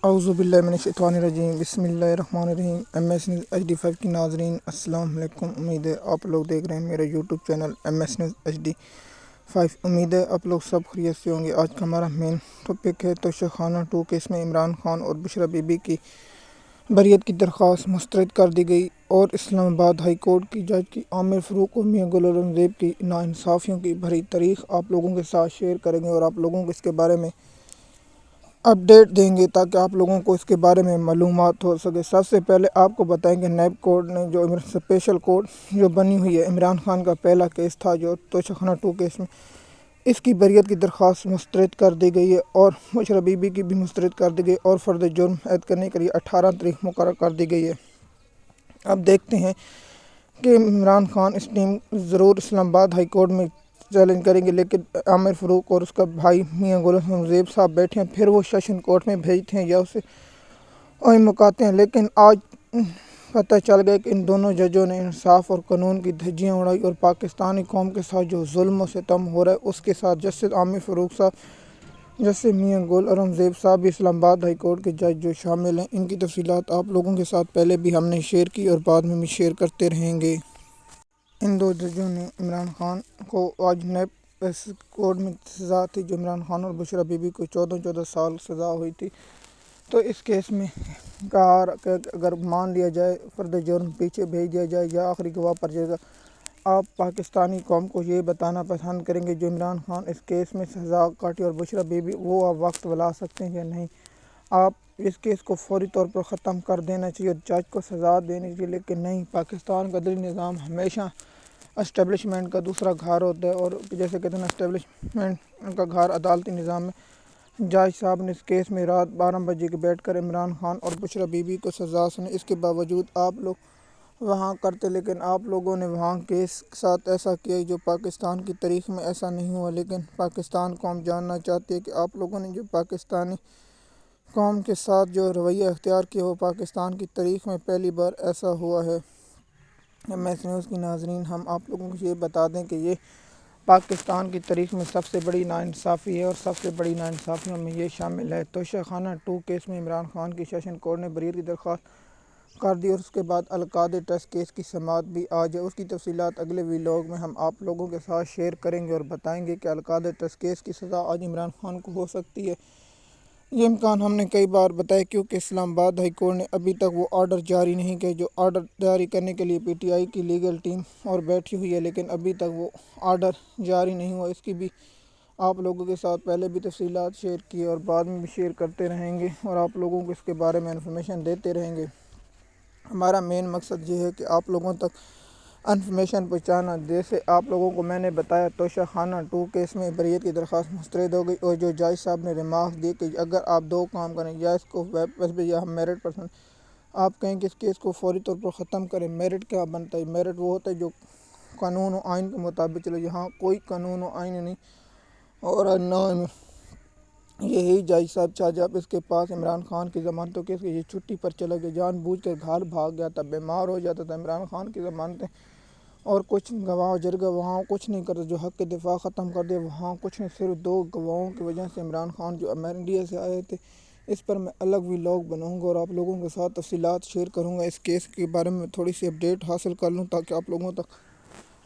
अऊज़ुबिल्लाहिमिनश्शैतानिर्रजीम बिस्मिल्लाहिर्रहमानिर्रहीम। MS news HD5 की नाज़रीन अस्सलाम वालेकुम। उम्मीद है आप लोग देख रहे हैं मेरा YouTube channel MS news HD5। उम्मीद है आप लोग सब खैरियत से होंगे। आज का हमारा मेन टॉपिक है तोशाखाना 2 केस में इमरान खान और बुशरा बीबी की बरियत की दरख्वास्त मुस्तरद कर दी गई और इस्लामाबाद हाई कोर्ट की जज की आमिर फ़ारूक और मियां गुल औरंगज़ेब की नाइंसाफ़ियों की भरी तारीख़ आप लोगों के साथ शेयर करेंगे और आप लोगों को इसके बारे में अपडेट देंगे ताकि आप लोगों को इसके बारे में मालूमात हो सके। सबसे पहले आपको बताएंगे नैब कोर्ट ने जो स्पेशल कोर्ट जो बनी हुई है, इमरान खान का पहला केस था जो तोशाखाना 2 केस में, इसकी बरियत की दरख्वास्त मुस्तरद कर दी गई है और बुशरा बीबी की भी मुस्तरद कर दी गई और फ़र्द जुर्म ऐद करने के लिए 18 तारीख मुकर्रर कर दी गई है। अब देखते हैं कि इमरान खान इस टीम ज़रूर इस्लामाबाद हाई कोर्ट में चैलेंज करेंगे, लेकिन आमिर फ़ारूक और उसका भाई मियां गुल औरंगज़ेब साहब बैठे हैं, फिर वो सेशन कोर्ट में भेजते हैं या उसे वहीं मुकाते हैं। लेकिन आज पता चल गया कि इन दोनों जजों ने इंसाफ और कानून की धज्जियां उड़ाई और पाकिस्तानी कौम के साथ जो जुल्म से सितम हो रहा है उसके साथ जस्टिस आमिर फ़ारूक साहब, जस्टिस मियां गुल औरंगज़ेब साहब भी इस्लामाबाद हाई कोर्ट के जज जो शामिल हैं, इनकी तफसीलात आप लोगों के साथ पहले भी हमने शेयर की और बाद में भी शेयर करते रहेंगे। इन दो जजों ने इमरान खान को आज नैब कोर्ट में सज़ा थी, जो इमरान खान और बुशरा बीबी को 14 साल सज़ा हुई थी। तो इस केस में कहा कि अगर मान लिया जाए फ़र्द जुर्म पीछे भेज दिया जाए या आखिरी गवाह पर जाएगा, आप पाकिस्तानी कौम को ये बताना पसंद करेंगे जो इमरान खान इस केस में सज़ा काटी और बुशरा बीबी वो आप वक्त बुला सकते हैं या नहीं। आप इस केस को फौरी तौर पर ख़त्म कर देना चाहिए और जज को सज़ा देनी चाहिए, लेकिन नहीं, पाकिस्तान का अदली निज़ाम हमेशा एस्टेब्लिशमेंट का दूसरा घर होता है और जैसे कहते हैं एस्टेब्लिशमेंट का घर अदालती निज़ाम में। जज साहब ने इस केस में रात 12 बजे के बैठ कर इमरान खान और बुशरा बीबी को सज़ा सुनी। इसके बावजूद आप लोग वहाँ करते, लेकिन आप लोगों ने वहाँ केस के साथ ऐसा किया जो पाकिस्तान की तारीख़ में ऐसा नहीं हुआ। लेकिन पाकिस्तान कौम जानना चाहती है कि आप लोगों ने जो पाकिस्तानी कौम के साथ जो रवैया अख्तियार किया वो पाकिस्तान की तारीख़ में पहली बार ऐसा हुआ है। MS न्यूज़ की नाज़रीन, हम आप लोगों को ये बता दें कि ये पाकिस्तान की तारीख़ में सबसे बड़ी नाइंसाफ़ी है और सबसे बड़ी नाइंसाफ़ियों में ये शामिल है। तोशाखाना 2 केस में इमरान खान की सेशन कोर्ट ने बरियत की दरख्वास्त कर दी और उसके बाद अलकादे ट्रस्ट केस की समाअत भी आज है। उसकी तफसीलात अगले व्लॉग में हम आप लोगों के साथ शेयर करेंगे और बताएंगे कि अलकादे ट्रस्ट केस की सज़ा आज इमरान खान को हो सकती है। ये इम्कान हमने कई बार बताया, क्योंकि इस्लामाबाद हाई कोर्ट ने अभी तक वो आर्डर जारी नहीं किया जो आर्डर जारी करने के लिए PTI की लीगल टीम और बैठी हुई है, लेकिन अभी तक वो आर्डर जारी नहीं हुआ। इसकी भी आप लोगों के साथ पहले भी तफसीलात शेयर की और बाद में भी शेयर करते रहेंगे और आप लोगों को इसके बारे में इंफॉर्मेशन देते रहेंगे। हमारा मेन मकसद ये है कि आप लोगों तक इन्फॉर्मेशन पहुँचाना। जैसे आप लोगों को मैंने बताया तोशाखाना 2 केस में बरियत की दरख्वास्त मुस्तरद हो गई और जो जज साहब ने रिमार्क दिए कि अगर आप दो काम करें, या इसको वापस या हम मेरिट पर्सन आप कहें कि इस केस को फौरी तौर पर ख़त्म करें। मेरिट क्या बनता है? मेरिट वो होता है जो कानून और आइन के मुताबिक चले। यहाँ कोई कानून और आइन नहीं और न यही जज साहब शाहजब इसके पास इमरान खान की ज़मानतों के ये छुट्टी पर चला गया, जानबूझकर घर भाग गया था, बीमार हो जाता था। इमरान खान की ज़मानतें और कुछ गवाह जरगा वहाँ कुछ नहीं करते, जो हक़ के दिफा ख़त्म कर दिया वहाँ कुछ नहीं। सिर्फ 2 गवाहों की वजह से इमरान खान जो इंडिया से आए थे, इस पर मैं अलग व्लॉग बनाऊंगा और आप लोगों के साथ तफसीलात शेयर करूंगा। इस केस के बारे में थोड़ी सी अपडेट हासिल कर लूँ ताकि आप लोगों तक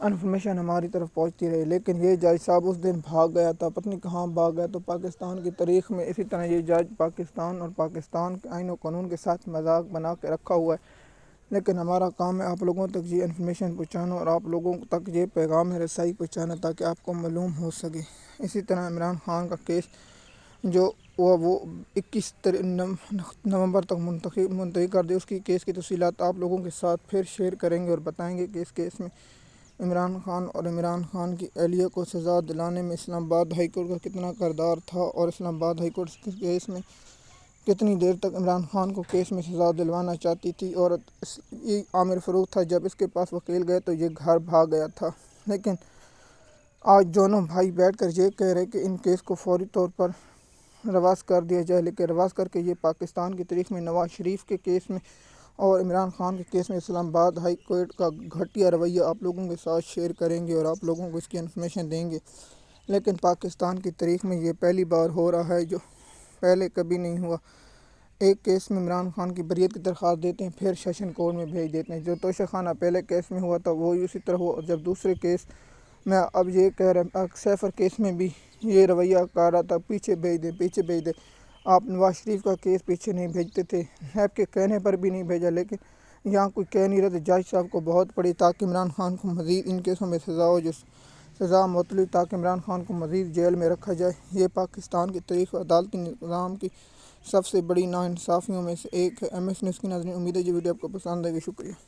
इन्फॉर्मेशन हमारी तरफ पहुंचती रहे। लेकिन ये जज साहब उस दिन भाग गया था, पता नहीं कहाँ भाग गया। तो पाकिस्तान की तारीख़ में इसी तरह ये जज पाकिस्तान और पाकिस्तान के आइन और कानून के साथ मजाक बना के रखा हुआ है। लेकिन हमारा काम है आप लोगों तक ये इन्फॉर्मेशन पहुँचाना और आप लोगों तक ये पैगाम रसाई पहुँचाना ताकि आपको मालूम हो सके। इसी तरह इमरान खान का केस जो वो 21 नवंबर तक मुंतवी कर दी, उसकी केस की तफसीलात आप लोगों के साथ फिर शेयर करेंगे और बताएंगे कि इस केस में इमरान खान और इमरान खान की एहलिया को सज़ा दिलाने में इस्लामाबाद हाई कोर्ट का कितना किरदार था और इस्लामाबाद हाई कोर्ट के केस में कितनी देर तक इमरान खान को केस में सज़ा दिलवाना चाहती थी। और ये आमिर फ़ारूक था, जब इसके पास वकील गए तो ये घर भाग गया था। लेकिन आज दोनों भाई बैठकर ये कह रहे कि इन केस को फौरी तौर पर रवास कर दिया जाए, लेकिन रवास करके ये पाकिस्तान की तारीख़ में नवाज़ शरीफ के केस में और इमरान खान के केस में इस्लामाबाद हाई कोर्ट का घटिया रवैया आप लोगों के साथ शेयर करेंगे और आप लोगों को इसकी इन्फॉर्मेशन देंगे। लेकिन पाकिस्तान की तारीख़ में ये पहली बार हो रहा है जो पहले कभी नहीं हुआ। ایک کیس میں عمران خان کی بریت کی درخواست دیتے ہیں، پھر سیشن کورٹ میں بھیج دیتے ہیں۔ جو توشہ خانہ پہلے کیس میں ہوا تھا وہ اسی طرح ہوا، جب دوسرے کیس میں اب یہ کہہ رہے ہیں سیفر کیس میں بھی یہ رویہ کر رہا تھا، پیچھے بھیج دے۔ آپ نواز شریف کا کیس پیچھے نہیں بھیجتے تھے، نیب کے کہنے پر بھی نہیں بھیجا، لیکن یہاں کوئی کہہ نہیں رہا تھا جج صاحب کو بہت پڑی تاکہ عمران خان کو مزید ان کیسوں میں سزا ہو، جو سزا مطلوب تاکہ عمران خان کو مزید جیل میں رکھا جائے۔ یہ پاکستان کی تاریخ و عدالتی نظام کی سب سے بڑی ناانصافیوں میں سے ایک ہے۔ MS نیوز کی ناظرین، امید ہے یہ ویڈیو آپ کو پسند آئے گی۔ شکریہ۔